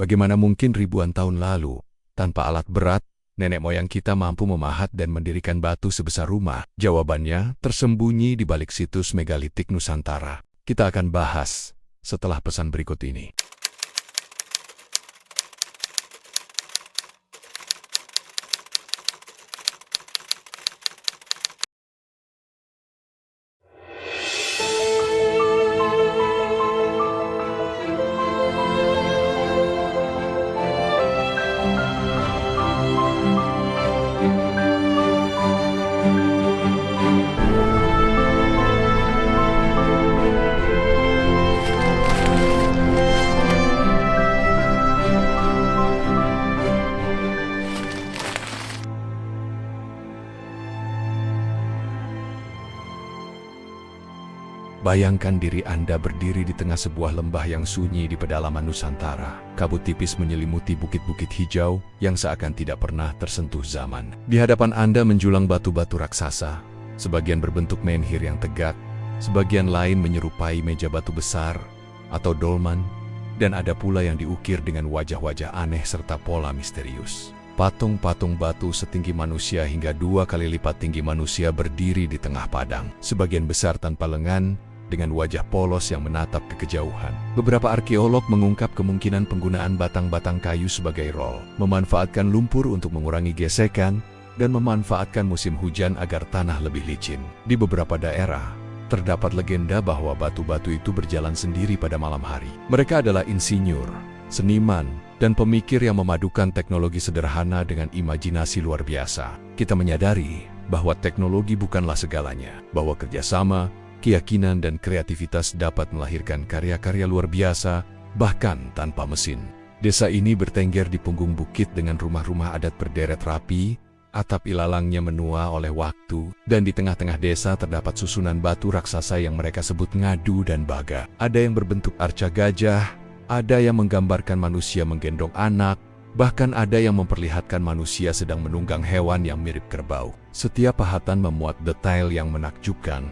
Bagaimana mungkin ribuan tahun lalu, tanpa alat berat, nenek moyang kita mampu memahat dan mendirikan batu sebesar rumah? Jawabannya tersembunyi di balik situs megalitik Nusantara. Kita akan bahas setelah pesan berikut ini. Bayangkan diri Anda berdiri di tengah sebuah lembah yang sunyi di pedalaman Nusantara. Kabut tipis menyelimuti bukit-bukit hijau yang seakan tidak pernah tersentuh zaman. Di hadapan Anda menjulang batu-batu raksasa, sebagian berbentuk menhir yang tegak, sebagian lain menyerupai meja batu besar atau dolmen, dan ada pula yang diukir dengan wajah-wajah aneh serta pola misterius. Patung-patung batu setinggi manusia hingga 2 kali lipat tinggi manusia berdiri di tengah padang, sebagian besar tanpa lengan, dengan wajah polos yang menatap ke kejauhan. Beberapa arkeolog mengungkap kemungkinan penggunaan batang-batang kayu sebagai rol, memanfaatkan lumpur untuk mengurangi gesekan, dan memanfaatkan musim hujan agar tanah lebih licin. Di beberapa daerah, terdapat legenda bahwa batu-batu itu berjalan sendiri pada malam hari. Mereka adalah insinyur, seniman, dan pemikir yang memadukan teknologi sederhana dengan imajinasi luar biasa. Kita menyadari bahwa teknologi bukanlah segalanya, bahwa kerjasama, keyakinan dan kreativitas dapat melahirkan karya-karya luar biasa, bahkan tanpa mesin. Desa ini bertengger di punggung bukit dengan rumah-rumah adat berderet rapi, atap ilalangnya menua oleh waktu, dan di tengah-tengah desa terdapat susunan batu raksasa yang mereka sebut ngadu dan baga. Ada yang berbentuk arca gajah, ada yang menggambarkan manusia menggendong anak, bahkan ada yang memperlihatkan manusia sedang menunggang hewan yang mirip kerbau. Setiap pahatan memuat detail yang menakjubkan,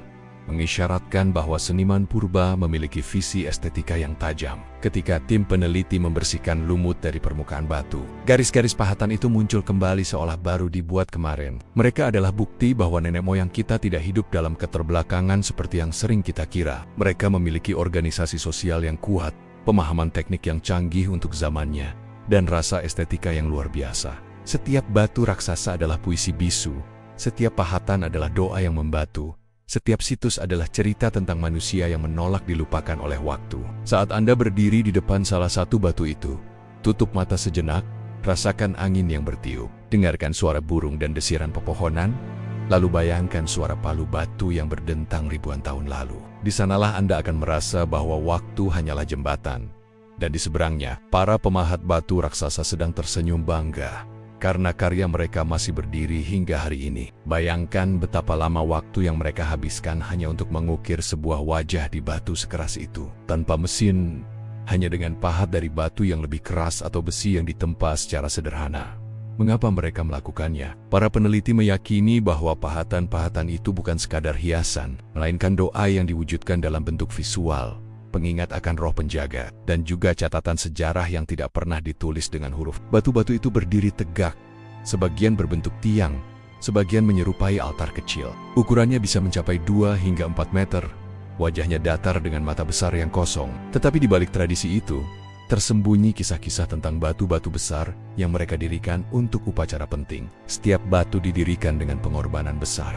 mengisyaratkan bahwa seniman purba memiliki visi estetika yang tajam. Ketika tim peneliti membersihkan lumut dari permukaan batu, garis-garis pahatan itu muncul kembali seolah baru dibuat kemarin. Mereka adalah bukti bahwa nenek moyang kita tidak hidup dalam keterbelakangan seperti yang sering kita kira. Mereka memiliki organisasi sosial yang kuat, pemahaman teknik yang canggih untuk zamannya, dan rasa estetika yang luar biasa. Setiap batu raksasa adalah puisi bisu, setiap pahatan adalah doa yang membatu, setiap situs adalah cerita tentang manusia yang menolak dilupakan oleh waktu. Saat Anda berdiri di depan salah satu batu itu, tutup mata sejenak, rasakan angin yang bertiup, dengarkan suara burung dan desiran pepohonan, lalu bayangkan suara palu batu yang berdentang ribuan tahun lalu. Di sanalah Anda akan merasa bahwa waktu hanyalah jembatan, dan di seberangnya, para pemahat batu raksasa sedang tersenyum bangga karena karya mereka masih berdiri hingga hari ini. Bayangkan betapa lama waktu yang mereka habiskan hanya untuk mengukir sebuah wajah di batu sekeras itu. Tanpa mesin, hanya dengan pahat dari batu yang lebih keras atau besi yang ditempa secara sederhana. Mengapa mereka melakukannya? Para peneliti meyakini bahwa pahatan-pahatan itu bukan sekadar hiasan, melainkan doa yang diwujudkan dalam bentuk visual, pengingat akan roh penjaga, dan juga catatan sejarah yang tidak pernah ditulis dengan huruf. Batu-batu itu berdiri tegak, sebagian berbentuk tiang, sebagian menyerupai altar kecil. Ukurannya bisa mencapai 2 hingga 4 meter, wajahnya datar dengan mata besar yang kosong. Tetapi di balik tradisi itu, tersembunyi kisah-kisah tentang batu-batu besar yang mereka dirikan untuk upacara penting. Setiap batu didirikan dengan pengorbanan besar,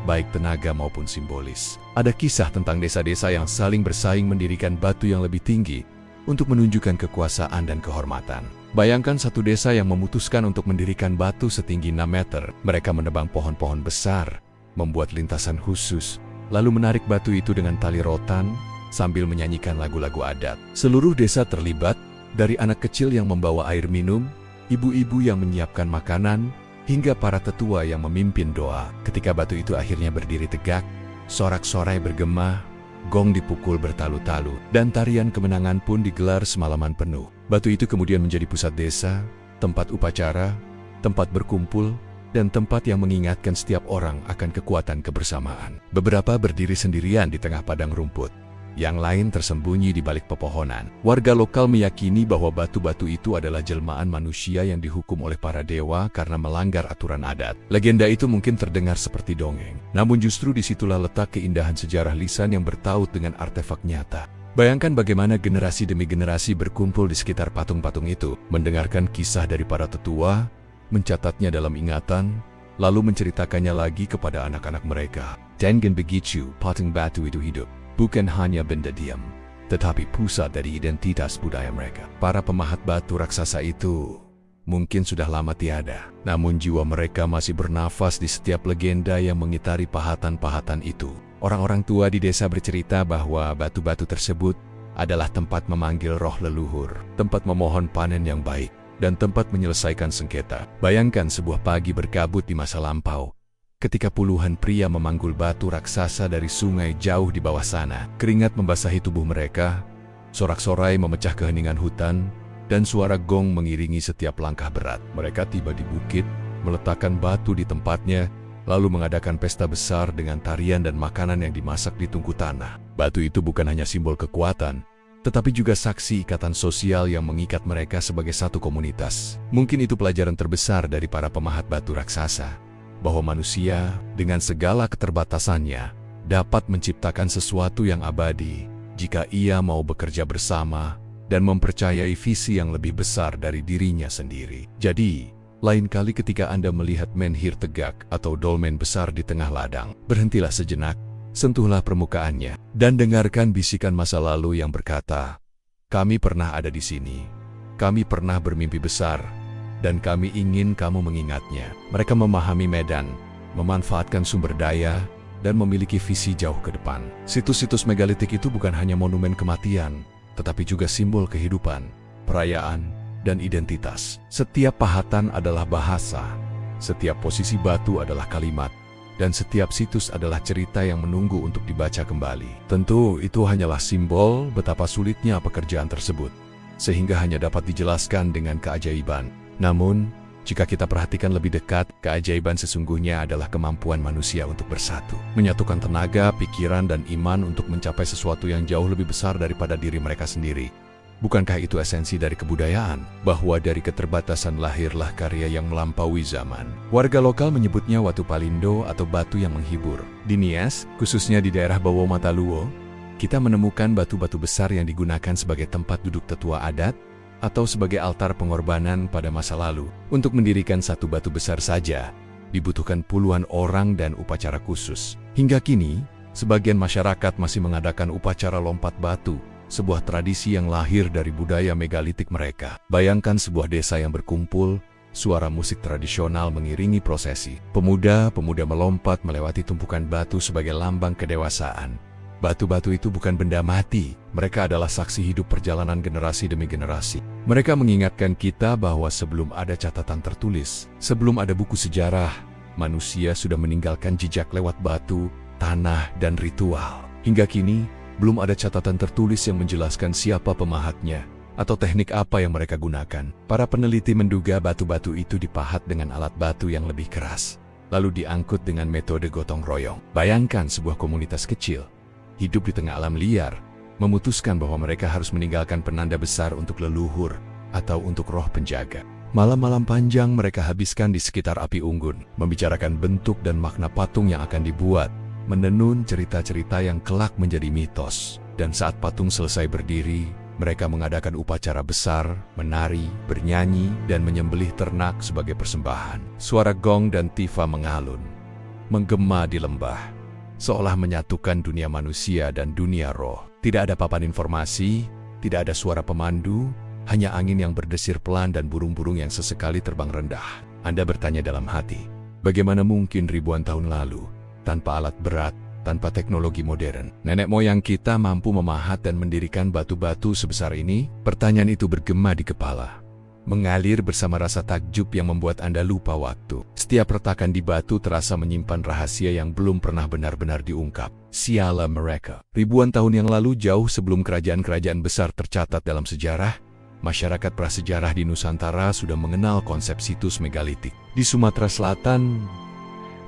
baik tenaga maupun simbolis. Ada kisah tentang desa-desa yang saling bersaing mendirikan batu yang lebih tinggi untuk menunjukkan kekuasaan dan kehormatan. Bayangkan satu desa yang memutuskan untuk mendirikan batu setinggi 6 meter. Mereka menebang pohon-pohon besar, membuat lintasan khusus, lalu menarik batu itu dengan tali rotan sambil menyanyikan lagu-lagu adat. Seluruh desa terlibat, dari anak kecil yang membawa air minum, ibu-ibu yang menyiapkan makanan, hingga para tetua yang memimpin doa. Ketika batu itu akhirnya berdiri tegak, sorak-sorai bergema, gong dipukul bertalu-talu, dan tarian kemenangan pun digelar semalaman penuh. Batu itu kemudian menjadi pusat desa, tempat upacara, tempat berkumpul, dan tempat yang mengingatkan setiap orang akan kekuatan kebersamaan. Beberapa berdiri sendirian di tengah padang rumput, yang lain tersembunyi di balik pepohonan. Warga lokal meyakini bahwa batu-batu itu adalah jelmaan manusia yang dihukum oleh para dewa karena melanggar aturan adat. Legenda itu mungkin terdengar seperti dongeng, namun justru disitulah letak keindahan sejarah lisan yang bertaut dengan artefak nyata. Bayangkan bagaimana generasi demi generasi berkumpul di sekitar patung-patung itu, mendengarkan kisah dari para tetua, mencatatnya dalam ingatan, lalu menceritakannya lagi kepada anak-anak mereka. Dengan begitu, patung batu itu hidup, bukan hanya benda diam, tetapi pusat dari identitas budaya mereka. Para pemahat batu raksasa itu mungkin sudah lama tiada, namun jiwa mereka masih bernafas di setiap legenda yang mengitari pahatan-pahatan itu. Orang-orang tua di desa bercerita bahwa batu-batu tersebut adalah tempat memanggil roh leluhur, tempat memohon panen yang baik, dan tempat menyelesaikan sengketa. Bayangkan sebuah pagi berkabut di masa lampau, ketika puluhan pria memanggul batu raksasa dari sungai jauh di bawah sana. Keringat membasahi tubuh mereka, sorak-sorai memecah keheningan hutan, dan suara gong mengiringi setiap langkah berat. Mereka tiba di bukit, meletakkan batu di tempatnya, lalu mengadakan pesta besar dengan tarian dan makanan yang dimasak di tungku tanah. Batu itu bukan hanya simbol kekuatan, tetapi juga saksi ikatan sosial yang mengikat mereka sebagai satu komunitas. Mungkin itu pelajaran terbesar dari para pemahat batu raksasa, bahwa manusia dengan segala keterbatasannya dapat menciptakan sesuatu yang abadi jika ia mau bekerja bersama dan mempercayai visi yang lebih besar dari dirinya sendiri. Jadi, lain kali ketika Anda melihat menhir tegak atau dolmen besar di tengah ladang, berhentilah sejenak, sentuhlah permukaannya, dan dengarkan bisikan masa lalu yang berkata, "Kami pernah ada di sini, kami pernah bermimpi besar, dan kami ingin kamu mengingatnya." Mereka memahami medan, memanfaatkan sumber daya, dan memiliki visi jauh ke depan. Situs-situs megalitik itu bukan hanya monumen kematian, tetapi juga simbol kehidupan, perayaan, dan identitas. Setiap pahatan adalah bahasa, setiap posisi batu adalah kalimat, dan setiap situs adalah cerita yang menunggu untuk dibaca kembali. Tentu itu hanyalah simbol betapa sulitnya pekerjaan tersebut, sehingga hanya dapat dijelaskan dengan keajaiban. Namun, jika kita perhatikan lebih dekat, keajaiban sesungguhnya adalah kemampuan manusia untuk bersatu, menyatukan tenaga, pikiran, dan iman untuk mencapai sesuatu yang jauh lebih besar daripada diri mereka sendiri. Bukankah itu esensi dari kebudayaan, bahwa dari keterbatasan lahirlah karya yang melampaui zaman? Warga lokal menyebutnya Watu Palindo atau batu yang menghibur. Di Nias, khususnya di daerah Bowo Mataluwo, kita menemukan batu-batu besar yang digunakan sebagai tempat duduk tetua adat, atau sebagai altar pengorbanan pada masa lalu. Untuk mendirikan satu batu besar saja, dibutuhkan puluhan orang dan upacara khusus. Hingga kini, sebagian masyarakat masih mengadakan upacara lompat batu, sebuah tradisi yang lahir dari budaya megalitik mereka. Bayangkan sebuah desa yang berkumpul, suara musik tradisional mengiringi prosesi. Pemuda-pemuda melompat melewati tumpukan batu sebagai lambang kedewasaan. Batu-batu itu bukan benda mati, mereka adalah saksi hidup perjalanan generasi demi generasi. Mereka mengingatkan kita bahwa sebelum ada catatan tertulis, sebelum ada buku sejarah, manusia sudah meninggalkan jejak lewat batu, tanah, dan ritual. Hingga kini, belum ada catatan tertulis yang menjelaskan siapa pemahatnya, atau teknik apa yang mereka gunakan. Para peneliti menduga batu-batu itu dipahat dengan alat batu yang lebih keras, lalu diangkut dengan metode gotong royong. Bayangkan sebuah komunitas kecil, hidup di tengah alam liar, memutuskan bahwa mereka harus meninggalkan penanda besar untuk leluhur atau untuk roh penjaga. Malam-malam panjang mereka habiskan di sekitar api unggun, membicarakan bentuk dan makna patung yang akan dibuat, menenun cerita-cerita yang kelak menjadi mitos. Dan saat patung selesai berdiri, mereka mengadakan upacara besar, menari, bernyanyi, dan menyembelih ternak sebagai persembahan. Suara gong dan tifa mengalun, menggema di lembah, seolah menyatukan dunia manusia dan dunia roh. Tidak ada papan informasi, tidak ada suara pemandu, hanya angin yang berdesir pelan dan burung-burung yang sesekali terbang rendah. Anda bertanya dalam hati, bagaimana mungkin ribuan tahun lalu, tanpa alat berat, tanpa teknologi modern, nenek moyang kita mampu memahat dan mendirikan batu-batu sebesar ini? Pertanyaan itu bergema di kepala, mengalir bersama rasa takjub yang membuat Anda lupa waktu. Setiap retakan di batu terasa menyimpan rahasia yang belum pernah benar-benar diungkap. Sialah mereka. Ribuan tahun yang lalu, jauh sebelum kerajaan-kerajaan besar tercatat dalam sejarah, masyarakat prasejarah di Nusantara sudah mengenal konsep situs megalitik. Di Sumatera Selatan,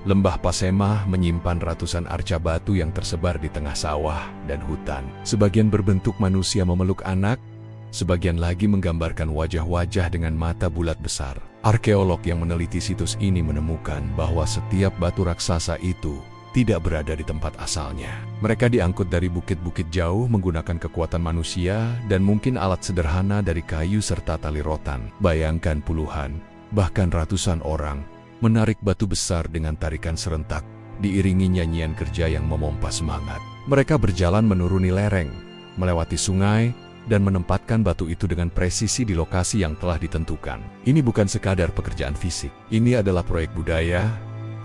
Lembah Pasemah menyimpan ratusan arca batu yang tersebar di tengah sawah dan hutan. Sebagian berbentuk manusia memeluk anak, sebagian lagi menggambarkan wajah-wajah dengan mata bulat besar. Arkeolog yang meneliti situs ini menemukan bahwa setiap batu raksasa itu tidak berada di tempat asalnya. Mereka diangkut dari bukit-bukit jauh menggunakan kekuatan manusia dan mungkin alat sederhana dari kayu serta tali rotan. Bayangkan puluhan, bahkan ratusan orang menarik batu besar dengan tarikan serentak, diiringi nyanyian kerja yang memompa semangat. Mereka berjalan menuruni lereng, melewati sungai, dan menempatkan batu itu dengan presisi di lokasi yang telah ditentukan. Ini bukan sekadar pekerjaan fisik. Ini adalah proyek budaya,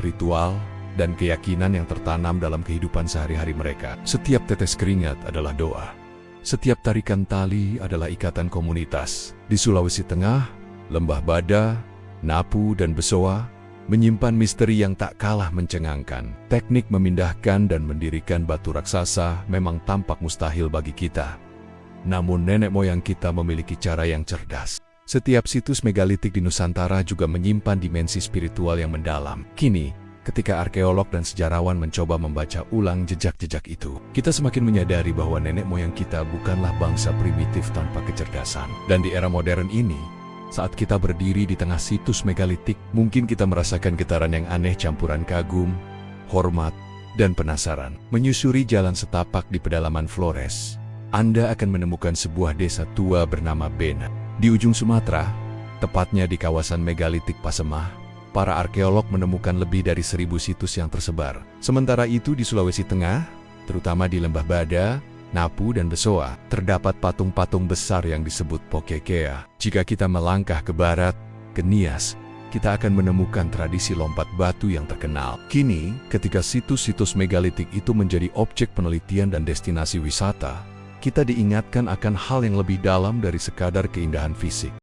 ritual, dan keyakinan yang tertanam dalam kehidupan sehari-hari mereka. Setiap tetes keringat adalah doa. Setiap tarikan tali adalah ikatan komunitas. Di Sulawesi Tengah, Lembah Bada, Napu, dan Besoa menyimpan misteri yang tak kalah mencengangkan. Teknik memindahkan dan mendirikan batu raksasa memang tampak mustahil bagi kita. Namun nenek moyang kita memiliki cara yang cerdas. Setiap situs megalitik di Nusantara juga menyimpan dimensi spiritual yang mendalam. Kini, ketika arkeolog dan sejarawan mencoba membaca ulang jejak-jejak itu, kita semakin menyadari bahwa nenek moyang kita bukanlah bangsa primitif tanpa kecerdasan. Dan di era modern ini, saat kita berdiri di tengah situs megalitik, mungkin kita merasakan getaran yang aneh campuran kagum, hormat, dan penasaran. Menyusuri jalan setapak di pedalaman Flores, Anda akan menemukan sebuah desa tua bernama Bena. Di ujung Sumatera, tepatnya di kawasan megalitik Pasemah, para arkeolog menemukan lebih dari 1.000 situs yang tersebar. Sementara itu di Sulawesi Tengah, terutama di Lembah Bada, Napu, dan Besoa, terdapat patung-patung besar yang disebut Pokekea. Jika kita melangkah ke barat, ke Nias, kita akan menemukan tradisi lompat batu yang terkenal. Kini, ketika situs-situs megalitik itu menjadi objek penelitian dan destinasi wisata, kita diingatkan akan hal yang lebih dalam dari sekadar keindahan fisik.